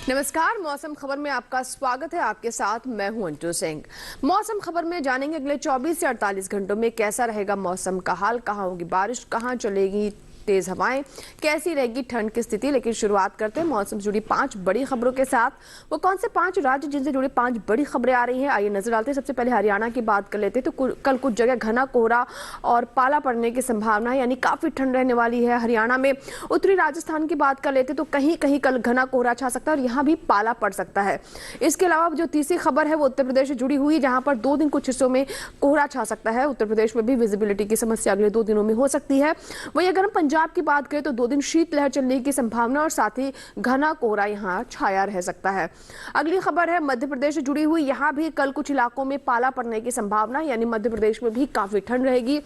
नमस्कार, मौसम खबर में आपका स्वागत है। आपके साथ मैं हूं अंटू सिंह। मौसम खबर में जानेंगे अगले 24 से 48 घंटों में कैसा रहेगा मौसम का हाल, कहां होगी बारिश, कहां चलेगी तेज हवाएं, कैसी रहेगी ठंड की स्थिति। लेकिन शुरुआत करते हैं मौसम से जुड़ी 5 बड़ी खबरों के साथ। वो कौन से 5 राज्य जिनसे जुड़ी 5 बड़ी खबरें आ रही हैं, आइए नजर डालते हैं। सबसे पहले हरियाणा की बात कर लेते हैं। तो कल कुछ जगह घना कोहरा और पाला पड़ने की संभावना है, यानी काफी ठंड रहने वाली है हरियाणा में। उत्तरी राजस्थान की बात कर लेते हैं तो कहीं कहीं कल घना कोहरा छा सकता है और यहाँ भी पाला पड़ सकता है। इसके अलावा जो तीसरी खबर है वो उत्तर प्रदेश से जुड़ी हुई है, जहां पर 2 दिन कुछ हिस्सों में कोहरा छा सकता है। उत्तर प्रदेश में भी विजिबिलिटी की समस्या अगले 2 दिनों में हो सकती है। वहीं अगर हम पंजाब की बात करें तो 2 दिन शीतलहर चलने की संभावना और साथ ही घना कोहरा यहां छाया रह सकता है। अगली खबर है मध्य प्रदेश से जुड़ी हुई, यहां भी कल कुछ इलाकों में पाला पड़ने की संभावना, यानी मध्य प्रदेश में भी काफी ठंड रहेगी।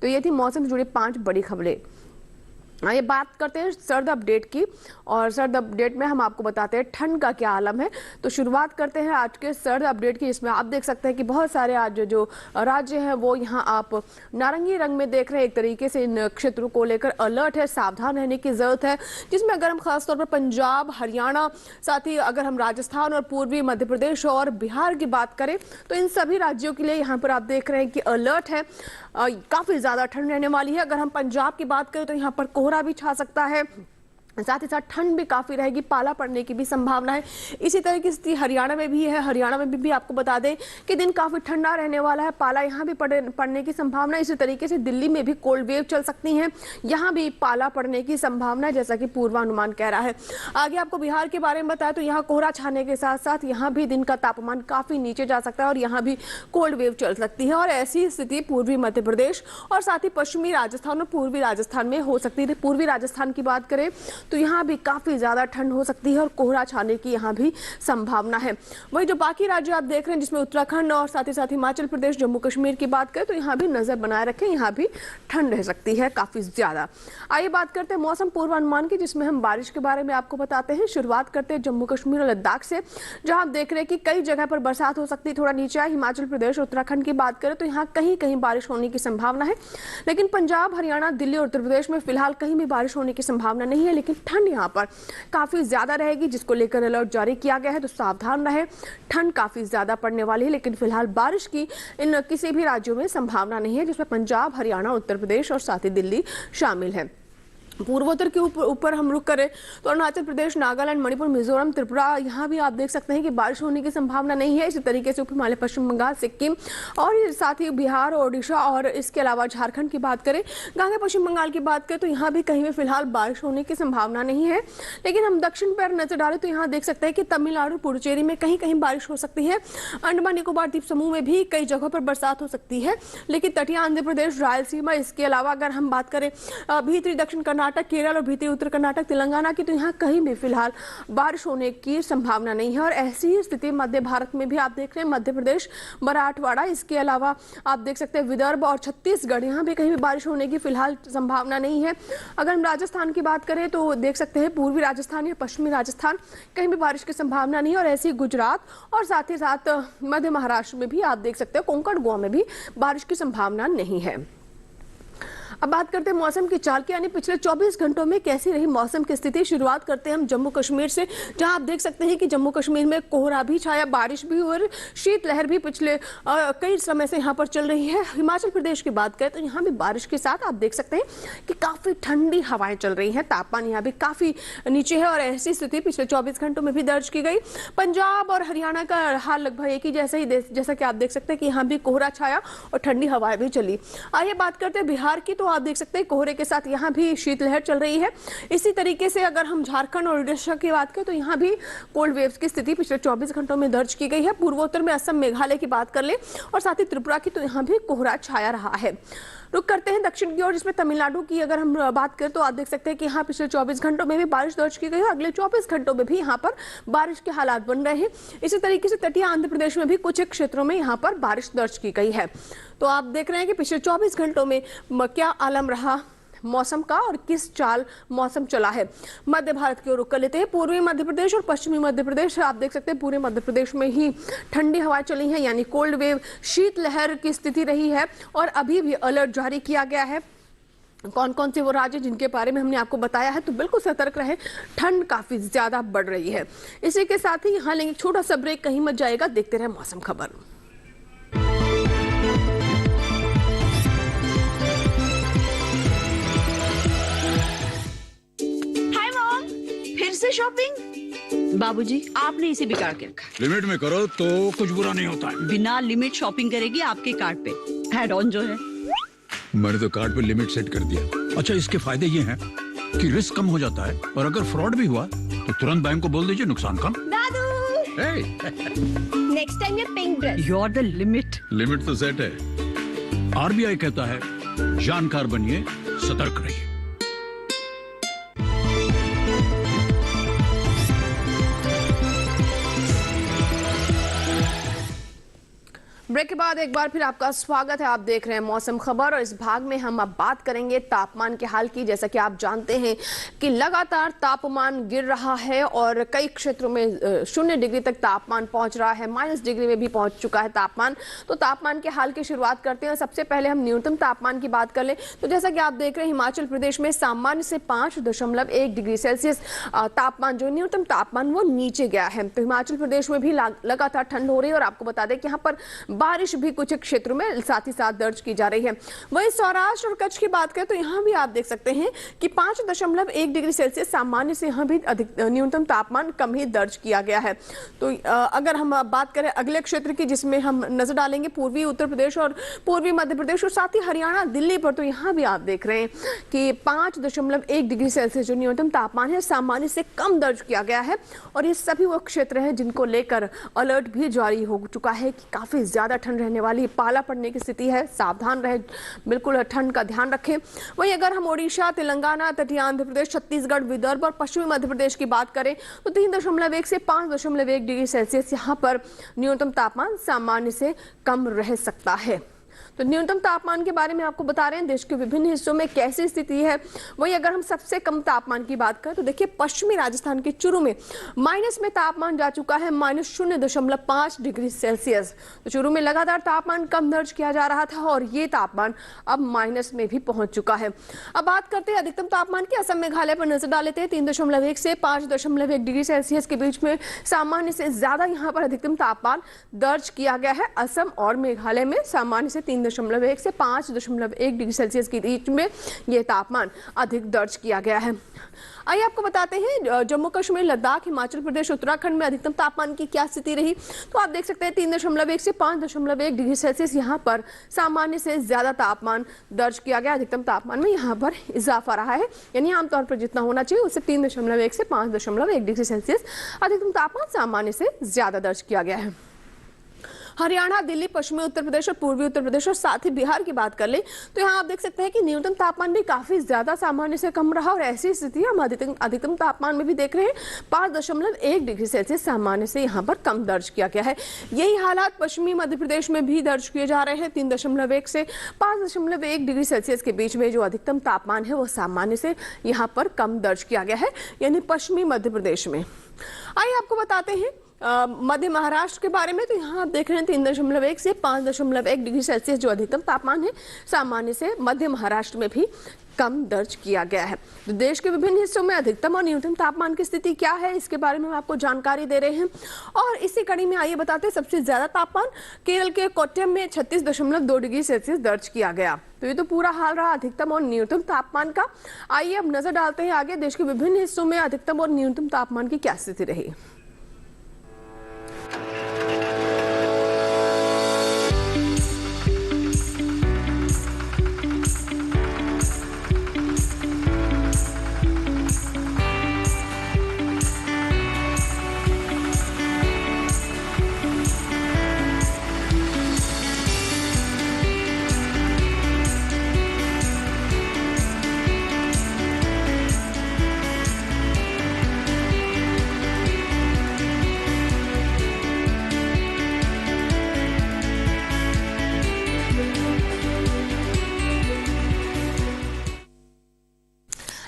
तो ये थी मौसम से जुड़ी 5 बड़ी खबरें। ये बात करते हैं सर्द अपडेट की, और सर्द अपडेट में हम आपको बताते हैं ठंड का क्या आलम है। तो शुरुआत करते हैं आज के सर्द अपडेट की, जिसमें आप देख सकते हैं कि बहुत सारे आज जो राज्य हैं वो यहाँ आप नारंगी रंग में देख रहे हैं। एक तरीके से इन क्षेत्रों को लेकर अलर्ट है, सावधान रहने की जरूरत है। जिसमें अगर हम खासतौर पर पंजाब, हरियाणा, साथ ही अगर हम राजस्थान और पूर्वी मध्य प्रदेश और बिहार की बात करें तो इन सभी राज्यों के लिए यहाँ पर आप देख रहे हैं कि अलर्ट है। काफी ज्यादा ठंड रहने वाली है। अगर हम पंजाब की बात करें तो यहाँ पर कोहरा भी छा सकता है, साथ ही साथ ठंड भी काफी रहेगी, पाला पड़ने की भी संभावना है। इसी तरह की स्थिति हरियाणा में भी है। हरियाणा में भी आपको बता दें कि दिन काफी ठंडा रहने वाला है, पाला यहाँ भी पड़ने की संभावना। इसी तरीके से दिल्ली में भी कोल्ड वेव चल सकती है, यहाँ भी पाला पड़ने की संभावना है, जैसा कि पूर्वानुमान कह रहा है। आगे आपको बिहार के बारे में बताया तो यहाँ कोहरा छाने के साथ साथ यहाँ भी दिन का तापमान काफी नीचे जा सकता है और यहाँ भी कोल्ड वेव चल सकती है। और ऐसी स्थिति पूर्वी मध्य प्रदेश और साथ ही पश्चिमी राजस्थान और पूर्वी राजस्थान में हो सकती है। पूर्वी राजस्थान की बात करें तो यहाँ भी काफी ज्यादा ठंड हो सकती है और कोहरा छाने की यहाँ भी संभावना है। वही जो बाकी राज्य आप देख रहे हैं, जिसमें उत्तराखंड और साथ ही साथ हिमाचल प्रदेश, जम्मू कश्मीर की बात करें तो यहाँ भी नजर बनाए रखें, यहाँ भी ठंड रह सकती है काफी ज्यादा। आइए बात करते हैं मौसम पूर्वानुमान की, जिसमें हम बारिश के बारे में आपको बताते हैं। शुरुआत करते हैं जम्मू कश्मीर और लद्दाख से, जहां आप देख रहे हैं कि कई जगह पर बरसात हो सकती है। थोड़ा नीचे हिमाचल प्रदेश और उत्तराखंड की बात करें तो यहाँ कहीं कहीं बारिश होने की संभावना है। लेकिन पंजाब, हरियाणा, दिल्ली और उत्तर प्रदेश में फिलहाल कहीं भी बारिश होने की संभावना नहीं है। लेकिन ठंड यहाँ पर काफी ज्यादा रहेगी, जिसको लेकर अलर्ट जारी किया गया है। तो सावधान रहे, ठंड काफी ज्यादा पड़ने वाली है। लेकिन फिलहाल बारिश की इन किसी भी राज्यों में संभावना नहीं है, जिसमें पंजाब, हरियाणा, उत्तर प्रदेश और साथ ही दिल्ली शामिल है। पूर्वोत्तर के ऊपर हम रुक करें तो अरुणाचल प्रदेश, नागालैंड, मणिपुर, मिजोरम, त्रिपुरा, यहाँ भी आप देख सकते हैं कि बारिश होने की संभावना नहीं है। इसी तरीके से उप हिमालय, पश्चिम बंगाल, सिक्किम और साथ ही बिहार, ओडिशा और इसके अलावा झारखंड की बात करें, गंगा पश्चिम बंगाल की बात करें तो यहाँ भी कहीं भी फिलहाल बारिश होने की संभावना नहीं है। लेकिन हम दक्षिण पर नजर डालें तो यहाँ देख सकते हैं कि तमिलनाडु, पुडुचेरी में कहीं कहीं बारिश हो सकती है। अंडमान निकोबार द्वीप समूह में भी कई जगहों पर बरसात हो सकती है। लेकिन तटीय आंध्र प्रदेश, रायलसीमा, इसके अलावा अगर हम बात करें भीतरी दक्षिण कर्नाटक, केरल और भीतरी उत्तर कर्नाटक, तेलंगाना की, तो यहाँ कहीं भी फिलहाल बारिश होने की संभावना नहीं है। और ऐसी ही स्थिति मध्य भारत में भी आप देख रहे हैं, मध्य प्रदेश, मराठवाड़ा, इसके अलावा आप देख सकते हैं विदर्भ और छत्तीसगढ़, यहाँ भी कहीं भी बारिश होने की फिलहाल संभावना नहीं है। अगर हम राजस्थान की बात करें तो देख सकते हैं पूर्वी राजस्थान या पश्चिमी राजस्थान, कहीं भी बारिश की संभावना नहीं है। और ऐसी गुजरात और साथ ही साथ मध्य महाराष्ट्र में भी आप देख सकते हैं, कोंकण, गोवा में भी बारिश की संभावना नहीं है। अब बात करते हैं मौसम की चाल की, यानी पिछले 24 घंटों में कैसी रही मौसम की स्थिति। शुरुआत करते हैं हम जम्मू कश्मीर से, जहां आप देख सकते हैं कि जम्मू कश्मीर में कोहरा भी छाया, बारिश भी और शीतलहर भी पिछले कई समय से यहां पर चल रही है। हिमाचल प्रदेश की बात करें तो यहाँ भी बारिश के साथ आप देख सकते हैं कि काफी ठंडी हवाएं चल रही है, तापमान यहाँ भी काफी नीचे है। और ऐसी स्थिति पिछले 24 घंटों में भी दर्ज की गई। पंजाब और हरियाणा का हाल लगभग एक ही जैसा ही, जैसा कि आप देख सकते हैं कि यहाँ भी कोहरा छाया और ठंडी हवाएं भी चली। आइए बात करते हैं बिहार की, तो आप देख सकते हैं कोहरे के साथ यहाँ भी शीतलहर चल रही है। इसी तरीके से अगर हम झारखंड और उड़ीसा की बात करें तो यहाँ भी कोल्ड वेव्स की स्थिति पिछले 24 घंटों में दर्ज की गई है। पूर्वोत्तर में असम, मेघालय की बात कर ले और साथ ही त्रिपुरा की, तो यहाँ भी कोहरा छाया रहा है। रुक करते हैं दक्षिण की ओर, जिसमें तमिलनाडु की अगर हम बात करें तो आप देख सकते हैं कि यहाँ पिछले 24 घंटों में भी बारिश दर्ज की गई है। अगले 24 घंटों में भी यहाँ पर बारिश के हालात बन रहे हैं। इसी तरीके से तटीय आंध्र प्रदेश में भी कुछ एक क्षेत्रों में यहाँ पर बारिश दर्ज की गई है। तो आप देख रहे हैं कि पिछले 24 घंटों में क्या आलम रहा मौसम का और किस चाल मौसम चला है। मध्य भारत की ओर रुक कर लेते हैं। पूर्वी मध्य प्रदेश और पश्चिमी मध्य प्रदेश, आप देख सकते हैं पूरे मध्य प्रदेश में ही ठंडी हवाएं चली हैं, यानी कोल्ड वेव, शीतलहर की स्थिति रही है और अभी भी अलर्ट जारी किया गया है। कौन कौन से वो राज्य जिनके बारे में हमने आपको बताया है, तो बिल्कुल सतर्क रहे, ठंड काफी ज्यादा बढ़ रही है। इसी के साथ ही यहाँ लेंगे छोटा सा ब्रेक, कहीं मत जाएगा, देखते रहे मौसम खबर। हाय मॉम, फिर से शॉपिंग? बाबूजी, आपने इसे बिगाड़ के रखा। लिमिट में करो तो कुछ बुरा नहीं होता है। बिना लिमिट शॉपिंग करेगी आपके कार्ड पे ऐड ऑन जो है। मैंने तो कार्ड पे लिमिट सेट कर दिया। अच्छा, इसके फायदे ये हैं कि रिस्क कम हो जाता है और अगर फ्रॉड भी हुआ तो तुरंत बैंक को बोल दीजिए, नुकसान कम। दादू, नेक्स्ट टाइम ये pink dress. You are the limit. Limit तो सेट है। आरबीआई कहता है जानकार बनिए, सतर्क रहिए। ब्रेक के बाद एक बार फिर आपका स्वागत है। आप देख रहे हैं मौसम खबर और इस भाग में हम अब बात करेंगे तापमान के हाल की। जैसा कि आप जानते हैं कि लगातार तापमान गिर रहा है और कई क्षेत्रों में 0 डिग्री तक तापमान पहुंच रहा है, -, डिग्री में भी पहुंच चुका है तापमान। तो तापमान के हाल की शुरुआत करते हैं। सबसे पहले हम न्यूनतम तापमान की बात कर लें तो जैसा कि आप देख रहे हैं हिमाचल प्रदेश में सामान्य से 5.1 डिग्री सेल्सियस तापमान, जो न्यूनतम तापमान वो नीचे गया है। तो हिमाचल प्रदेश में भी लगातार ठंड हो रही है और आपको बता दें कि यहाँ पर बारिश भी कुछ क्षेत्रों में साथ ही साथ दर्ज की जा रही है। वहीं सौराष्ट्र और कच्छ की बात करें तो यहाँ भी आप देख सकते हैं कि 5.1 डिग्री सेल्सियस सामान्य से यहाँ भी अधिक न्यूनतम तापमान कम ही दर्ज किया गया है। तो अगर हम बात करें अगले क्षेत्र की, जिसमें हम नजर डालेंगे पूर्वी उत्तर प्रदेश और पूर्वी मध्य प्रदेश और साथ ही हरियाणा, दिल्ली पर, तो यहाँ भी आप देख रहे हैं कि 5.1 डिग्री सेल्सियस जो न्यूनतम तापमान है सामान्य से कम दर्ज किया गया है। और ये सभी वो क्षेत्र हैं जिनको लेकर अलर्ट भी जारी हो चुका है कि काफी ज्यादा ठंड रहने वाली, पाला पड़ने की स्थिति है, सावधान रहे, बिल्कुल ठंड का ध्यान रखें। वहीं अगर हम ओडिशा, तेलंगाना, तटीय आंध्र प्रदेश, छत्तीसगढ़, विदर्भ और पश्चिमी मध्य प्रदेश की बात करें तो 3.1 से 5.1 डिग्री सेल्सियस यहाँ पर न्यूनतम तापमान सामान्य से कम रह सकता है। तो न्यूनतम तापमान के बारे में आपको बता रहे हैं देश के विभिन्न हिस्सों में कैसी स्थिति है। वहीं अगर हम सबसे कम तापमान की बात करें तो देखिए पश्चिमी राजस्थान के चूरू में माइनस में तापमान जा चुका है, -0.5 डिग्री सेल्सियस। तो चूरू में लगातार तापमान कम दर्ज किया जा रहा था और ये तापमान अब माइनस में भी पहुंच चुका है। अब बात करते हैं अधिकतम तापमान की। असम मेघालय पर नजर डाल लेते हैं। 3.1 से 5.1 डिग्री सेल्सियस के बीच में सामान्य से ज्यादा यहाँ पर अधिकतम तापमान दर्ज किया गया है। असम और मेघालय में सामान्य से 3.1 से 5.1 डिग्री सेल्सियस के बीच में यह तापमान अधिक दर्ज किया गया है। आइए आपको बताते हैं जम्मू कश्मीर, लद्दाख, हिमाचल प्रदेश, उत्तराखंड में अधिकतम तापमान की क्या स्थिति रही। तो आप देख सकते हैं 3.1 से 5.1 डिग्री सेल्सियस यहाँ पर सामान्य से ज्यादा तापमान दर्ज किया गया। अधिकतम तापमान में यहाँ पर इजाफा रहा है, यानी आमतौर पर जितना होना चाहिए उससे 3.1 से 5.1 डिग्री सेल्सियस अधिकतम तापमान सामान्य से ज्यादा दर्ज किया गया है। हरियाणा, दिल्ली, पश्चिमी उत्तर प्रदेश और पूर्वी उत्तर प्रदेश और साथ ही बिहार की बात कर ले तो यहाँ आप देख सकते हैं कि न्यूनतम तापमान भी काफी ज्यादा सामान्य से कम रहा और ऐसी स्थिति हम अधिकतम तापमान में भी देख रहे हैं 5.1 डिग्री सेल्सियस सामान्य से यहाँ पर कम दर्ज किया गया है। यही हालात पश्चिमी मध्य प्रदेश में भी दर्ज किए जा रहे हैं। 3.1 से 5.1 डिग्री सेल्सियस के बीच में जो अधिकतम तापमान है वो सामान्य से यहाँ पर कम दर्ज किया गया है, यानी पश्चिमी मध्य प्रदेश में। आइए आपको बताते हैं मध्य महाराष्ट्र के बारे में। तो यहाँ आप देख रहे हैं 3.1 से 5.1 डिग्री सेल्सियस जो अधिकतम तापमान है सामान्य से मध्य महाराष्ट्र में भी कम दर्ज किया गया है। तो देश के विभिन्न हिस्सों में अधिकतम और न्यूनतम तापमान की स्थिति क्या है इसके बारे में हम आपको जानकारी दे रहे हैं। और इसी कड़ी में आइए बताते हैं सबसे ज्यादा तापमान केरल के कोट्टयम में 36.2 डिग्री सेल्सियस दर्ज किया गया। तो ये तो पूरा हाल रहा अधिकतम और न्यूनतम तापमान का। आइए अब नजर डालते हैं आगे देश के विभिन्न हिस्सों में अधिकतम और न्यूनतम तापमान की क्या स्थिति रही।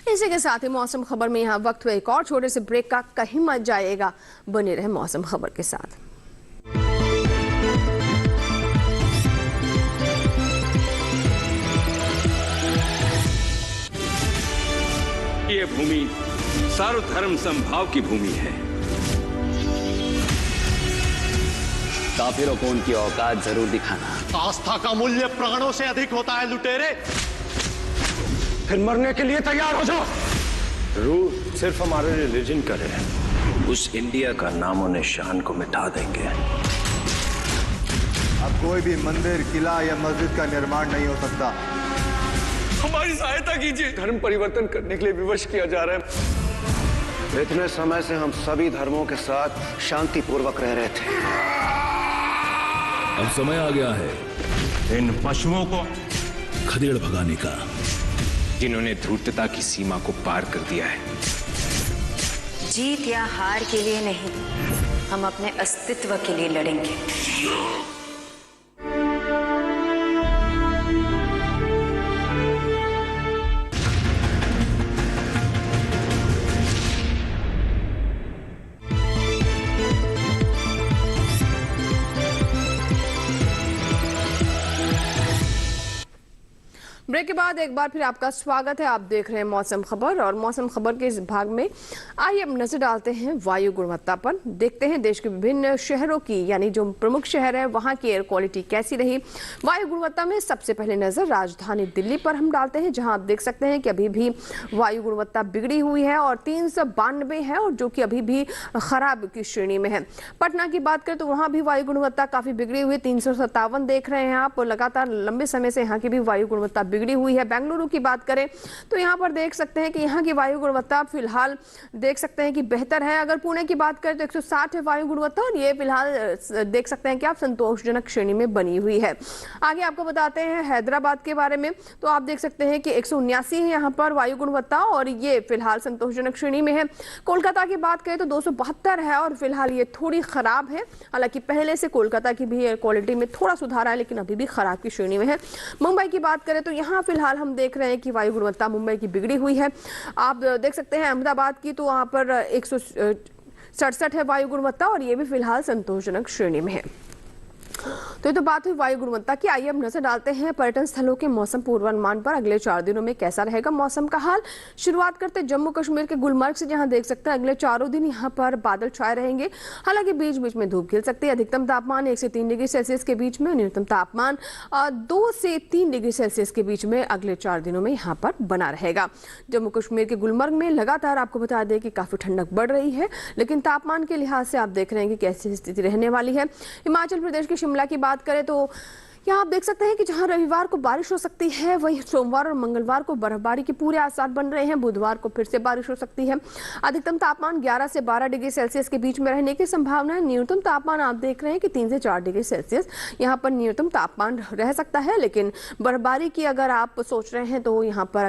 इसी के साथ ही मौसम खबर में यहाँ वक्त हुआ एक और छोटे से ब्रेक का, कहीं मत जाइएगा, बने रहे मौसम खबर के साथ। भूमि सर्वधर्म समभाव की भूमि है। काफिरों को उनकी औकात जरूर दिखाना। आस्था का मूल्य प्राणों से अधिक होता है लुटेरे। फिर मरने के लिए तैयार हो जाओ। रूह सिर्फ हमारे रिलीजन का है, उस इंडिया का नामो निशान को मिटा देंगे। अब कोई भी मंदिर, किला या मस्जिद का निर्माण नहीं हो सकता। हमारी सहायता कीजिए। धर्म परिवर्तन करने के लिए विवश किया जा रहा है। इतने समय से हम सभी धर्मों के साथ शांतिपूर्वक रह रहे थे। अब समय आ गया है इन पशुओं को खदेड़ भगाने का, जिन्होंने धूर्तता की सीमा को पार कर दिया है। जीत या हार के लिए नहीं, हम अपने अस्तित्व के लिए लड़ेंगे। ब्रेक के बाद एक बार फिर आपका स्वागत है। आप देख रहे हैं मौसम खबर, और मौसम खबर के इस भाग में आइए अब नजर डालते हैं वायु गुणवत्ता पर। देखते हैं देश के विभिन्न शहरों की, यानी जो प्रमुख शहर है वहां की एयर क्वालिटी कैसी रही। वायु गुणवत्ता में सबसे पहले नजर राजधानी दिल्ली पर हम डालते हैं, जहां आप देख सकते हैं कि अभी भी वायु गुणवत्ता बिगड़ी हुई है और 392 है, और जो कि अभी भी खराब की श्रेणी में है। पटना की बात करें तो वहां भी वायु गुणवत्ता काफी बिगड़ी हुई है, 357 देख रहे हैं आप। लगातार लंबे समय से यहाँ की भी वायु गुणवत्ता बिगड़ी हुई है। बेंगलुरु की बात करें तो यहाँ पर देख सकते हैं कि यहाँ की वायु गुणवत्ता फिलहाल देख सकते हैं कि बेहतर है। अगर पुणे की बात करें तो 160 है वायु गुणवत्ता, और ये फिलहाल देख सकते हैं कि आप संतोषजनक श्रेणी में बनी हुई है। आगे आपको बताते हैं हैदराबाद के बारे में, तो आप देख सकते हैं कि 179 है यहाँ पर वायु गुणवत्ता, और ये फिलहाल संतोषजनक श्रेणी में है। कोलकाता की बात करें तो 272 है, और फिलहाल ये थोड़ी खराब है। हालांकि पहले से कोलकाता की भी एयर क्वालिटी में थोड़ा सुधार है, लेकिन अभी भी खराब की श्रेणी में है। मुंबई की बात करें तो यहाँ फिलहाल हम देख रहे हैं कि वायु गुणवत्ता मुंबई की बिगड़ी हुई है। आप देख सकते हैं अहमदाबाद की, तो वहां पर 167 है वायु गुणवत्ता, और ये भी फिलहाल संतोषजनक श्रेणी में है। तो ये तो बात हुई वायु गुणवत्ता की। आइए अब नजर डालते हैं पर्यटन स्थलों के मौसम पूर्वानुमान पर। अगले 4 दिनों में कैसा रहेगा मौसम का हाल। शुरुआत करते हैं जम्मू कश्मीर के गुलमर्ग से, जहां देख सकते हैं अगले 4 दिन यहां पर बादल छाए रहेंगे। हालांकि बीच बीच में धूप खिल सकती है। अधिकतम तापमान 1 से 3 डिग्री सेल्सियस के बीच में, न्यूनतम तापमान 2 से 3 डिग्री सेल्सियस के बीच में अगले 4 दिनों में यहाँ पर बना रहेगा। जम्मू कश्मीर के गुलमर्ग में लगातार आपको बता दें कि काफी ठंडक बढ़ रही है, लेकिन तापमान के लिहाज से आप देख रहे हैं कि कैसी स्थिति रहने वाली है। हिमाचल प्रदेश के शिमला की बात करें तो यहाँ आप देख सकते हैं कि जहां रविवार को बारिश हो सकती है, वहीं सोमवार और मंगलवार को बर्फबारी के पूरे आसार बन रहे हैं। बुधवार को फिर से बारिश हो सकती है। अधिकतम तापमान 11 से 12 डिग्री सेल्सियस के बीच में रहने की संभावना है। न्यूनतम तापमान आप देख रहे हैं कि 3 से 4 डिग्री सेल्सियस यहाँ पर न्यूनतम तापमान रह सकता है। लेकिन बर्फबारी की अगर आप सोच रहे हैं तो यहाँ पर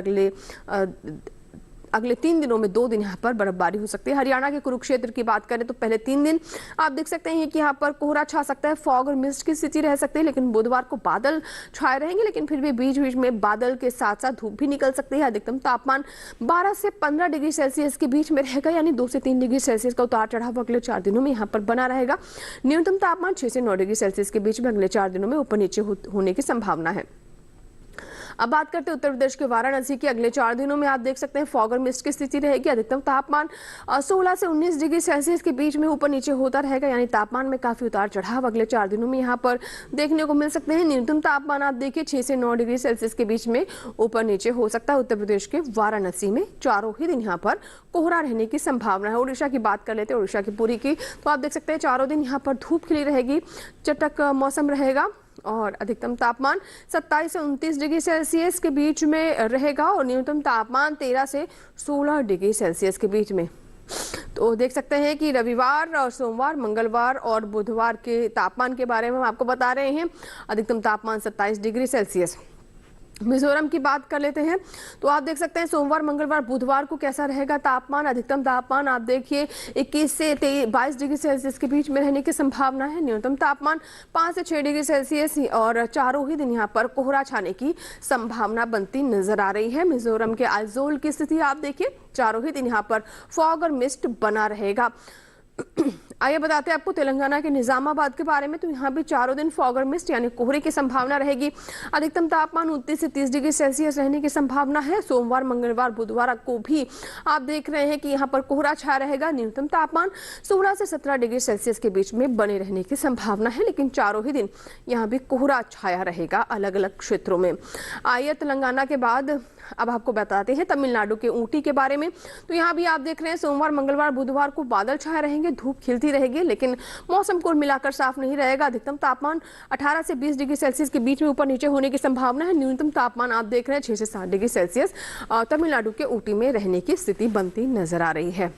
अगले 3 दिनों में 2 दिन यहाँ पर बर्फबारी हो सकती है। हरियाणा के कुरुक्षेत्र की बात करें तो पहले 3 दिन आप देख सकते हैं कि यहाँ पर कोहरा छा सकता है, फॉग और मिस्ट की स्थिति रह सकती है। लेकिन बुधवार को बादल छाए रहेंगे, लेकिन फिर भी बीच बीच में बादल के साथ साथ धूप भी निकल सकती है। अधिकतम तापमान 12 से 15 डिग्री सेल्सियस के बीच में रहेगा, यानी 2 से 3 डिग्री सेल्सियस का उतार चढ़ाव अगले 4 दिनों में यहाँ पर बना रहेगा। न्यूनतम तापमान 6 से 9 डिग्री सेल्सियस के बीच में अगले 4 दिनों में ऊपर नीचे होने की संभावना है। अब बात करते हैं उत्तर प्रदेश के वाराणसी की। अगले 4 दिनों में आप देख सकते हैं फॉग और मिस्ट की स्थिति रहेगी। अधिकतम तापमान 16 से 19 डिग्री सेल्सियस के बीच में ऊपर नीचे होता रहेगा, यानी तापमान में काफी उतार चढ़ाव अगले 4 दिनों में यहाँ पर देखने को मिल सकते हैं। न्यूनतम तापमान आप देखिए 6 से 9 डिग्री सेल्सियस के बीच में ऊपर नीचे हो सकता है। उत्तर प्रदेश के वाराणसी में चारों ही दिन यहाँ पर कोहरा रहने की संभावना है। उड़ीसा की बात कर लेते हैं, उड़ीसा की पुरी की, तो आप देख सकते हैं चारों दिन यहाँ पर धूप खिली रहेगी, चटक मौसम रहेगा, और अधिकतम तापमान 27 से 29 डिग्री सेल्सियस के बीच में रहेगा, और न्यूनतम तापमान 13 से 16 डिग्री सेल्सियस के बीच में। तो देख सकते हैं कि रविवार और सोमवार, मंगलवार और बुधवार के तापमान के बारे में हम आपको बता रहे हैं। अधिकतम तापमान 27 डिग्री सेल्सियस। मिजोरम की बात कर लेते हैं, तो आप देख सकते हैं सोमवार, मंगलवार, बुधवार को कैसा रहेगा तापमान। अधिकतम तापमान आप देखिए 21 से 22 डिग्री सेल्सियस के बीच में रहने की संभावना है। न्यूनतम तापमान 5 से 6 डिग्री सेल्सियस, और चारों ही दिन यहाँ पर कोहरा छाने की संभावना बनती नजर आ रही है। मिजोरम के आइजोल की स्थिति आप देखिए, चारों ही दिन यहाँ पर फॉग और मिस्ट बना रहेगा। आइए बताते हैं आपको तेलंगाना के निजामाबाद के बारे में। तो यहाँ भी चारों दिन फॉगर मिस्ट यानी कोहरे की संभावना रहेगी। अधिकतम तापमान 29 से 30 डिग्री सेल्सियस रहने की संभावना है। सोमवार, मंगलवार, बुधवार को भी आप देख रहे हैं कि यहाँ पर कोहरा छाया रहेगा। न्यूनतम तापमान 16 से 17 डिग्री सेल्सियस के बीच में बने रहने की संभावना है, लेकिन चारों ही दिन यहाँ भी कोहरा छाया रहेगा अलग अलग क्षेत्रों में। आइए तेलंगाना के बाद अब आपको बताते हैं तमिलनाडु के ऊटी के बारे में। तो यहाँ भी आप देख रहे हैं सोमवार, मंगलवार, बुधवार को बादल छाए रहेंगे, धूप खिलती रहेगी, लेकिन मौसम कुल मिलाकर साफ नहीं रहेगा। अधिकतम तापमान 18 से 20 डिग्री सेल्सियस के बीच में ऊपर नीचे होने की संभावना है। न्यूनतम तापमान आप देख रहे हैं 6 से 7 डिग्री सेल्सियस तमिलनाडु के ऊटी में रहने की स्थिति बनती नजर आ रही है।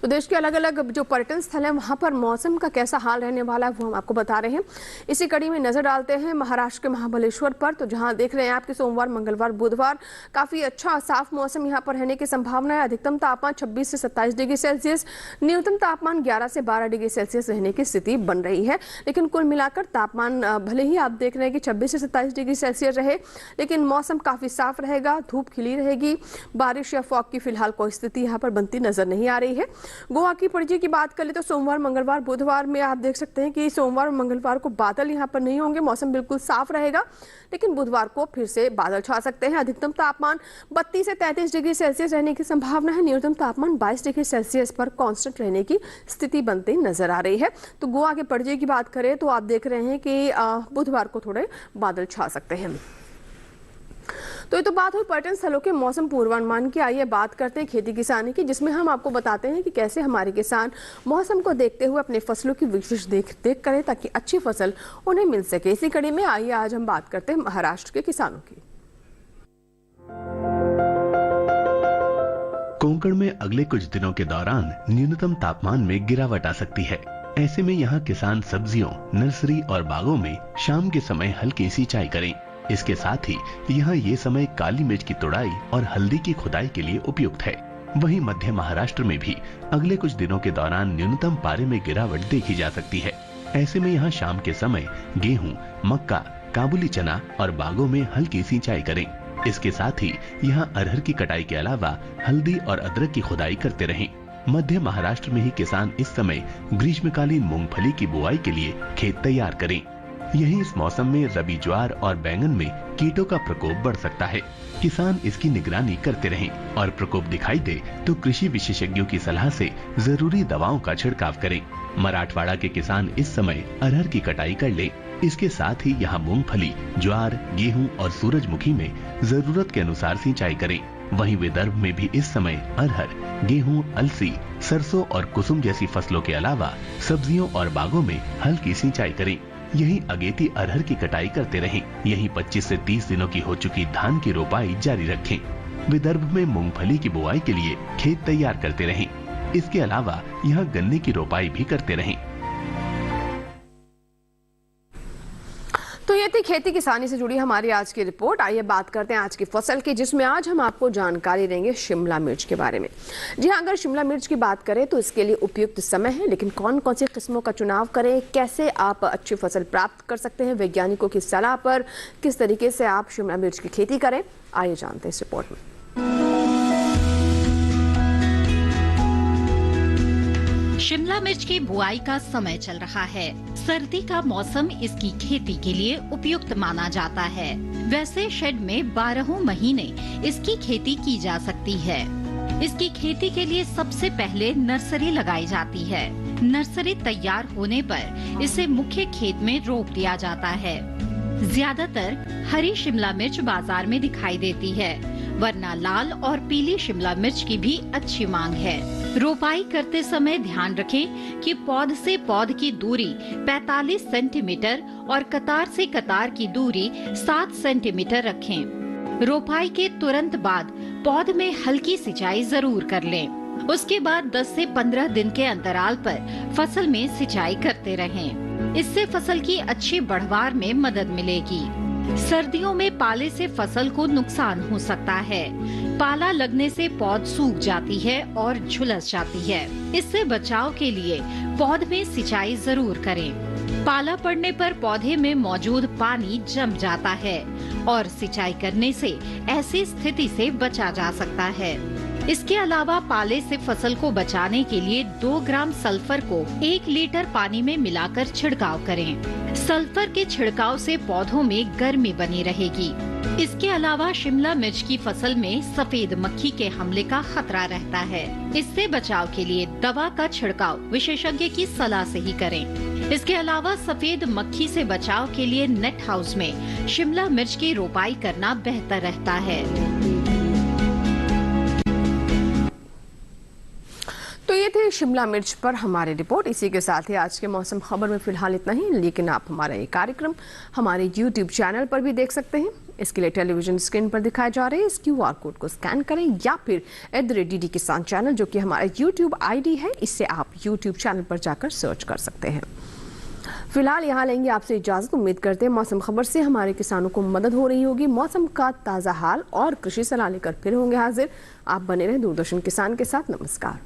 तो देश के अलग अलग जो पर्यटन स्थल हैं वहां पर मौसम का कैसा हाल रहने वाला है वो हम आपको बता रहे हैं। इसी कड़ी में नजर डालते हैं महाराष्ट्र के महाबलेश्वर पर। तो जहां देख रहे हैं आपके सोमवार, मंगलवार, बुधवार काफी अच्छा साफ मौसम यहां पर रहने की संभावना है। अधिकतम तापमान 26 से 27 डिग्री सेल्सियस, न्यूनतम तापमान 11 से 12 डिग्री सेल्सियस रहने की स्थिति बन रही है। लेकिन कुल मिलाकर तापमान भले ही आप देख रहे हैं कि 26 से 27 डिग्री सेल्सियस रहे, लेकिन मौसम काफी साफ रहेगा, धूप खिली रहेगी। बारिश या फॉग की फिलहाल कोई स्थिति यहाँ पर बनती नजर नहीं आ रही है। गोवा की पणजी की बात करें तो सोमवार, मंगलवार, बुधवार में आप देख सकते हैं कि सोमवार और मंगलवार को बादल यहां पर नहीं होंगे, मौसम बिल्कुल साफ रहेगा, लेकिन बुधवार को फिर से बादल छा सकते हैं। अधिकतम तापमान 32 से 33 डिग्री सेल्सियस रहने की संभावना है। न्यूनतम तापमान 22 डिग्री सेल्सियस पर कांस्टेंट रहने की स्थिति बनती नजर आ रही है। तो गोवा के पणजी की बात करें तो आप देख रहे हैं कि बुधवार को थोड़े बादल छा सकते हैं। तो ये तो बात हुई पर्यटन स्थलों के मौसम पूर्वानुमान की। आइए बात करते हैं खेती किसानी की, जिसमें हम आपको बताते हैं कि कैसे हमारे किसान मौसम को देखते हुए अपने फसलों की विशेष देख करें ताकि अच्छी फसल उन्हें मिल सके। इसी कड़ी में आइए आज हम बात करते हैं महाराष्ट्र के किसानों की। कोंकण में अगले कुछ दिनों के दौरान न्यूनतम तापमान में गिरावट आ सकती है। ऐसे में यहाँ किसान सब्जियों, नर्सरी और बागों में शाम के समय हल्की सिंचाई करें। इसके साथ ही यहाँ ये समय काली मिर्च की तुड़ाई और हल्दी की खुदाई के लिए उपयुक्त है। वहीं मध्य महाराष्ट्र में भी अगले कुछ दिनों के दौरान न्यूनतम पारे में गिरावट देखी जा सकती है। ऐसे में यहाँ शाम के समय गेहूं, मक्का, काबुली चना और बागों में हल्की सिंचाई करें। इसके साथ ही यहाँ अरहर की कटाई के अलावा हल्दी और अदरक की खुदाई करते रहें। मध्य महाराष्ट्र में ही किसान इस समय ग्रीष्मकालीन मूंगफली की बुआई के लिए खेत तैयार करें। यही इस मौसम में रबी ज्वार और बैंगन में कीटों का प्रकोप बढ़ सकता है। किसान इसकी निगरानी करते रहें और प्रकोप दिखाई दे तो कृषि विशेषज्ञों की सलाह से जरूरी दवाओं का छिड़काव करें। मराठवाड़ा के किसान इस समय अरहर की कटाई कर लें। इसके साथ ही यहाँ मूंगफली, ज्वार, गेहूं और सूरजमुखी में जरूरत के अनुसार सिंचाई करें। वहीं विदर्भ में भी इस समय अरहर, गेहूं, अलसी, सरसों और कुसुम जैसी फसलों के अलावा सब्जियों और बागों में हल्की सिंचाई करें। यही अगेती अरहर की कटाई करते रहें। यही 25 से 30 दिनों की हो चुकी धान की रोपाई जारी रखें। विदर्भ में मूंगफली की बुआई के लिए खेत तैयार करते रहें। इसके अलावा यहाँ गन्ने की रोपाई भी करते रहें। तो ये थी खेती किसानी से जुड़ी हमारी आज की रिपोर्ट। आइए बात करते हैं आज की फसल की, जिसमें आज हम आपको जानकारी देंगे शिमला मिर्च के बारे में। जी हाँ, अगर शिमला मिर्च की बात करें तो इसके लिए उपयुक्त समय है, लेकिन कौन कौन सी किस्मों का चुनाव करें, कैसे आप अच्छी फसल प्राप्त कर सकते हैं, वैज्ञानिकों की सलाह पर किस तरीके से आप शिमला मिर्च की खेती करें, आइए जानते हैं इस रिपोर्ट में। शिमला मिर्च की बुआई का समय चल रहा है। सर्दी का मौसम इसकी खेती के लिए उपयुक्त माना जाता है। वैसे शेड में 12 महीने इसकी खेती की जा सकती है। इसकी खेती के लिए सबसे पहले नर्सरी लगाई जाती है। नर्सरी तैयार होने पर इसे मुख्य खेत में रोप दिया जाता है। ज्यादातर हरी शिमला मिर्च बाजार में दिखाई देती है, वरना लाल और पीली शिमला मिर्च की भी अच्छी मांग है। रोपाई करते समय ध्यान रखें कि पौध से पौध की दूरी 45 सेंटीमीटर और कतार से कतार की दूरी 7 सेंटीमीटर रखें। रोपाई के तुरंत बाद पौध में हल्की सिंचाई जरूर कर लें। उसके बाद 10 से 15 दिन के अंतराल पर फसल में सिंचाई करते रहें। इससे फसल की अच्छी बढ़वार में मदद मिलेगी। सर्दियों में पाले से फसल को नुकसान हो सकता है। पाला लगने से पौध सूख जाती है और झुलस जाती है। इससे बचाव के लिए पौध में सिंचाई जरूर करें। पाला पड़ने पर पौधे में मौजूद पानी जम जाता है और सिंचाई करने से ऐसी स्थिति से बचा जा सकता है। इसके अलावा पाले से फसल को बचाने के लिए 2 ग्राम सल्फर को 1 लीटर पानी में मिलाकर छिड़काव करें। सल्फर के छिड़काव से पौधों में गर्मी बनी रहेगी। इसके अलावा शिमला मिर्च की फसल में सफेद मक्खी के हमले का खतरा रहता है। इससे बचाव के लिए दवा का छिड़काव विशेषज्ञ की सलाह से ही करें। इसके अलावा सफेद मक्खी से बचाव के लिए नेट हाउस में शिमला मिर्च की रोपाई करना बेहतर रहता है। तो ये थे शिमला मिर्च पर हमारी रिपोर्ट। इसी के साथ ही आज के मौसम खबर में फिलहाल इतना ही, लेकिन आप हमारा ये कार्यक्रम हमारे YouTube चैनल पर भी देख सकते हैं। इसके लिए टेलीविजन स्क्रीन पर दिखाए जा रहे इस QR कोड को स्कैन करें या फिर @DD किसान चैनल, जो कि हमारा YouTube ID है, इससे आप YouTube चैनल पर जाकर सर्च कर सकते हैं। फिलहाल यहाँ लेंगे आपसे इजाजत। उम्मीद करते हैं मौसम खबर से हमारे किसानों को मदद हो रही होगी। मौसम का ताज़ा हाल और कृषि सलाह लेकर फिर होंगे हाजिर। आप बने रहें दूरदर्शन किसान के साथ। नमस्कार।